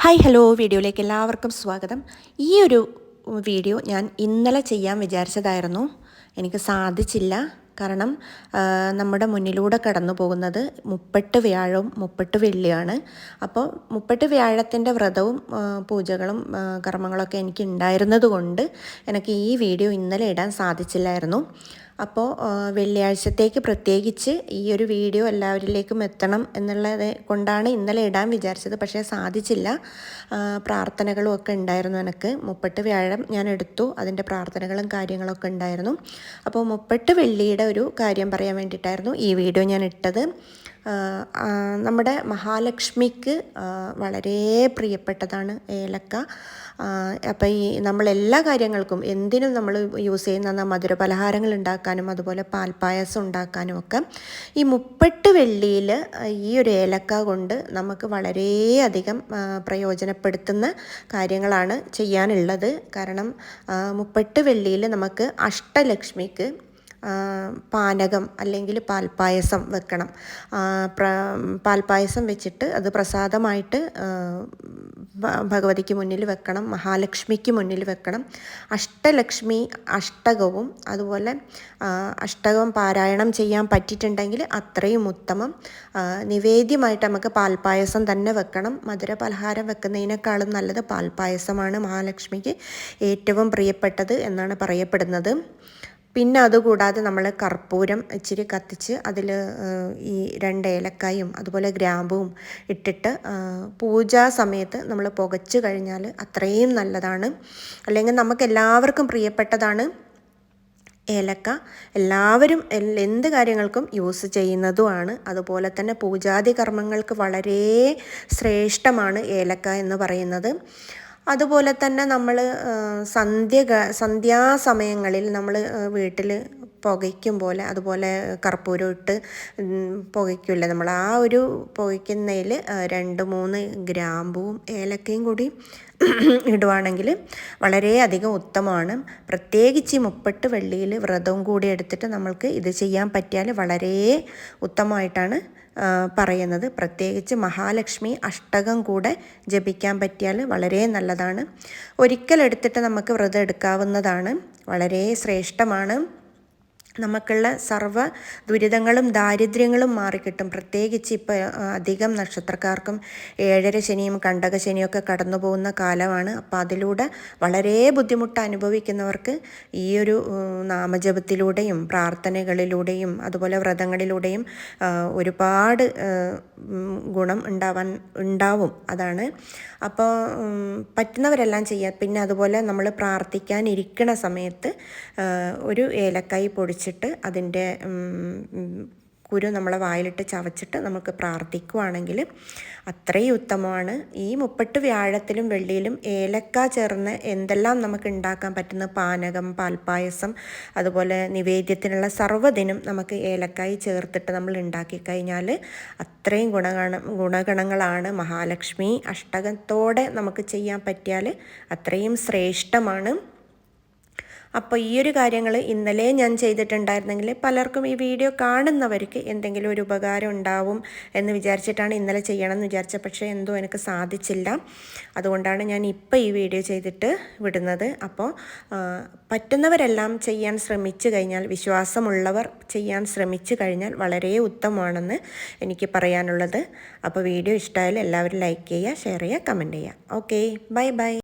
Hi hello വീഡിയോയിലേക്ക് എല്ലാവർക്കും സ്വാഗതം. ഈ ഒരു വീഡിയോ ഞാൻ ഇന്നലെ ചെയ്യാൻ വിചാരിച്ചതായിരുന്നു. എനിക്ക് സാധിച്ചില്ല. കാരണം നമ്മുടെ മുന്നിലൂടെ കടന്നു പോകുന്നത് മുപ്പട്ട് വ്യാഴവും മുപ്പട്ട് വെള്ളിയാണ്. അപ്പോൾ മുപ്പട്ട് വ്യാഴത്തിൻ്റെ വ്രതവും പൂജകളും കർമ്മങ്ങളൊക്കെ എനിക്ക് ഉണ്ടായിരുന്നത് കൊണ്ട് എനിക്ക് ഈ വീഡിയോ ഇന്നലെ ഇടാൻ സാധിച്ചില്ലായിരുന്നു. അപ്പോൾ വെള്ളിയാഴ്ചത്തേക്ക് പ്രത്യേകിച്ച് ഈ ഒരു വീഡിയോ എല്ലാവരിലേക്കും എത്തണം എന്നുള്ളത് കൊണ്ടാണ് ഇന്നലെ ഇടാൻ വിചാരിച്ചത്. പക്ഷേ സാധിച്ചില്ല. പ്രാർത്ഥനകളും ഒക്കെ ഉണ്ടായിരുന്നു. എനിക്ക് മുപ്പട്ട് വ്യാഴം ഞാൻ എടുത്തു. അതിൻ്റെ പ്രാർത്ഥനകളും കാര്യങ്ങളൊക്കെ ഉണ്ടായിരുന്നു. അപ്പോൾ മുപ്പട്ട് വെള്ളിയുടെ ഒരു കാര്യം പറയാൻ വേണ്ടിയിട്ടായിരുന്നു ഈ വീഡിയോ ഞാൻ ഇട്ടത്. നമ്മുടെ മഹാലക്ഷ്മിക്ക് വളരെ പ്രിയപ്പെട്ടതാണ് ഏലക്ക. അപ്പോൾ ഈ നമ്മളെല്ലാ കാര്യങ്ങൾക്കും എന്തിനും നമ്മൾ യൂസ് ചെയ്യുന്ന മധുര പലഹാരങ്ങൾ ഉണ്ടാക്കാനും അതുപോലെ പാൽപ്പായസം ഉണ്ടാക്കാനും ഒക്കെ ഈ മുപ്പട്ട് വെള്ളിയിൽ ഈ ഒരു ഏലക്ക കൊണ്ട് നമുക്ക് വളരെയധികം പ്രയോജനപ്പെടുത്തുന്ന കാര്യങ്ങളാണ് ചെയ്യാനുള്ളത്. കാരണം മുപ്പട്ട് വെള്ളിയിൽ നമുക്ക് അഷ്ടലക്ഷ്മിക്ക് പാനകം അല്ലെങ്കിൽ പാൽപ്പായസം വെക്കണം. പാൽപ്പായസം വെച്ചിട്ട് അത് പ്രസാദമായിട്ട് ഭഗവതിക്ക് മുന്നിൽ വെക്കണം, മഹാലക്ഷ്മിക്ക് മുന്നിൽ വെക്കണം. അഷ്ടലക്ഷ്മി അഷ്ടകവും അതുപോലെ അഷ്ടകം പാരായണം ചെയ്യാൻ പറ്റിയിട്ടുണ്ടെങ്കിൽ അത്രയും ഉത്തമം. നിവേദ്യമായിട്ട് നമുക്ക് പാൽപ്പായസം തന്നെ വെക്കണം. മധുര പലഹാരം വെക്കുന്നതിനേക്കാളും നല്ലത് പാൽപ്പായസമാണ് മഹാലക്ഷ്മിക്ക് ഏറ്റവും പ്രിയപ്പെട്ടത് എന്നാണ് പറയപ്പെടുന്നത്. പിന്നെ അതുകൂടാതെ നമ്മൾ കർപ്പൂരം ഇച്ചിരി കത്തിച്ച് അതിൽ ഈ 2 ഏലക്കായും അതുപോലെ ഗ്രാമ്പുവും ഇട്ടിട്ട് പൂജാ സമയത്ത് നമ്മൾ പുകച്ച് കഴിഞ്ഞാൽ അത്രയും നല്ലതാണ്. അല്ലെങ്കിൽ നമുക്ക് എല്ലാവർക്കും പ്രിയപ്പെട്ടതാണ് ഏലക്ക. എല്ലാവരും എന്ത് കാര്യങ്ങൾക്കും യൂസ് ചെയ്യുന്നതുമാണ്. അതുപോലെ തന്നെ പൂജാതി കർമ്മങ്ങൾക്ക് വളരെ ശ്രേഷ്ഠമാണ് ഏലക്ക എന്ന് പറയുന്നത്. അതുപോലെ തന്നെ നമ്മൾ സന്ധ്യാസമയങ്ങളിൽ നമ്മൾ വീട്ടിൽ പുകയ്ക്കും പോലെ അതുപോലെ കർപ്പൂരം ഇട്ട് പുകയ്ക്കില്ല. നമ്മൾ ആ ഒരു പുകയ്ക്കുന്നതിൽ 2-3 ഗ്രാമ്പുവും ഏലക്കയും കൂടി ഇടുവാണെങ്കിൽ വളരെയധികം ഉത്തമമാണ്. പ്രത്യേകിച്ച് മുപ്പട്ട് വെള്ളിയിൽ വ്രതവും കൂടി എടുത്തിട്ട് നമ്മൾക്ക് ഇത് ചെയ്യാൻ പറ്റിയാൽ വളരെ ഉത്തമമായിട്ടാണ് പറയുന്നത്. പ്രത്യേകിച്ച് മഹാലക്ഷ്മി അഷ്ടകം കൂടെ ജപിക്കാൻ പറ്റിയാൽ വളരെ നല്ലതാണ്. ഒരിക്കലെടുത്തിട്ട് നമുക്ക് വ്രതം എടുക്കാവുന്നതാണ്. വളരെ ശ്രേഷ്ഠമാണ്. നമുക്കുള്ള സർവ്വ ദുരിതങ്ങളും ദാരിദ്ര്യങ്ങളും മാറിക്കിട്ടും. പ്രത്യേകിച്ച് ഇപ്പോൾ അധികം നക്ഷത്രക്കാർക്കും 7.5 ശനിയും കണ്ടക ശനിയൊക്കെ കടന്നു പോകുന്ന കാലമാണ്. അപ്പോൾ അതിലൂടെ വളരെ ബുദ്ധിമുട്ട് അനുഭവിക്കുന്നവർക്ക് ഈ ഒരു നാമജപത്തിലൂടെയും പ്രാർത്ഥനകളിലൂടെയും അതുപോലെ വ്രതങ്ങളിലൂടെയും ഒരുപാട് ഗുണം ഉണ്ടാവും. അതാണ്. അപ്പോൾ പറ്റുന്നവരെല്ലാം ചെയ്യുക. പിന്നെ അതുപോലെ നമ്മൾ പ്രാർത്ഥിക്കാനിരിക്കുന്ന സമയത്ത് ഒരു ഏലക്കായ് പൊടിച്ചിട്ട് അതിൻ്റെ കുരു നമ്മളെ വായിലിട്ട് ചവച്ചിട്ട് നമുക്ക് പ്രാർത്ഥിക്കുകയാണെങ്കിൽ അത്രയും ഉത്തമമാണ്. ഈ മുപ്പട്ട് വ്യാഴത്തിലും വെള്ളിയിലും ഏലക്ക ചേർന്ന് എന്തെല്ലാം നമുക്ക് ഉണ്ടാക്കാൻ പറ്റുന്ന പാനകം, പാൽപ്പായസം അതുപോലെ നിവേദ്യത്തിനുള്ള സർവ്വതിനും നമുക്ക് ഏലക്കായി ചേർത്തിട്ട് നമ്മൾ ഉണ്ടാക്കി കഴിഞ്ഞാൽ അത്രയും ഗുണഗണങ്ങളാണ്. മഹാലക്ഷ്മി അഷ്ടകത്തോടെ നമുക്ക് ചെയ്യാൻ പറ്റിയാൽ അത്രയും ശ്രേഷ്ഠമാണ്. അപ്പോൾ ഈ ഒരു കാര്യങ്ങൾ ഇന്നലെ ഞാൻ ചെയ്തിട്ടുണ്ടായിരുന്നെങ്കിൽ പലർക്കും ഈ വീഡിയോ കാണുന്നവർക്ക് എന്തെങ്കിലും ഒരു ഉപകാരം ഉണ്ടാവും എന്ന് വിചാരിച്ചിട്ടാണ് ഇന്നലെ ചെയ്യണമെന്ന് വിചാരിച്ചത്. പക്ഷേ എന്തോ എനിക്ക് സാധിച്ചില്ല. അതുകൊണ്ടാണ് ഞാൻ ഇപ്പോൾ ഈ വീഡിയോ ചെയ്തിട്ട് വിടുന്നത്. അപ്പോൾ പറ്റുന്നവരെല്ലാം ചെയ്യാൻ ശ്രമിച്ചു കഴിഞ്ഞാൽ, വിശ്വാസമുള്ളവർ ചെയ്യാൻ ശ്രമിച്ചു കഴിഞ്ഞാൽ വളരെ ഉത്തമമാണെന്ന് എനിക്ക് പറയാനുള്ളത്. അപ്പോൾ വീഡിയോ ഇഷ്ടമായാലും എല്ലാവരും ലൈക്ക് ചെയ്യുക, ഷെയർ ചെയ്യുക, കമൻറ്റ് ചെയ്യുക. Okay, bye bye.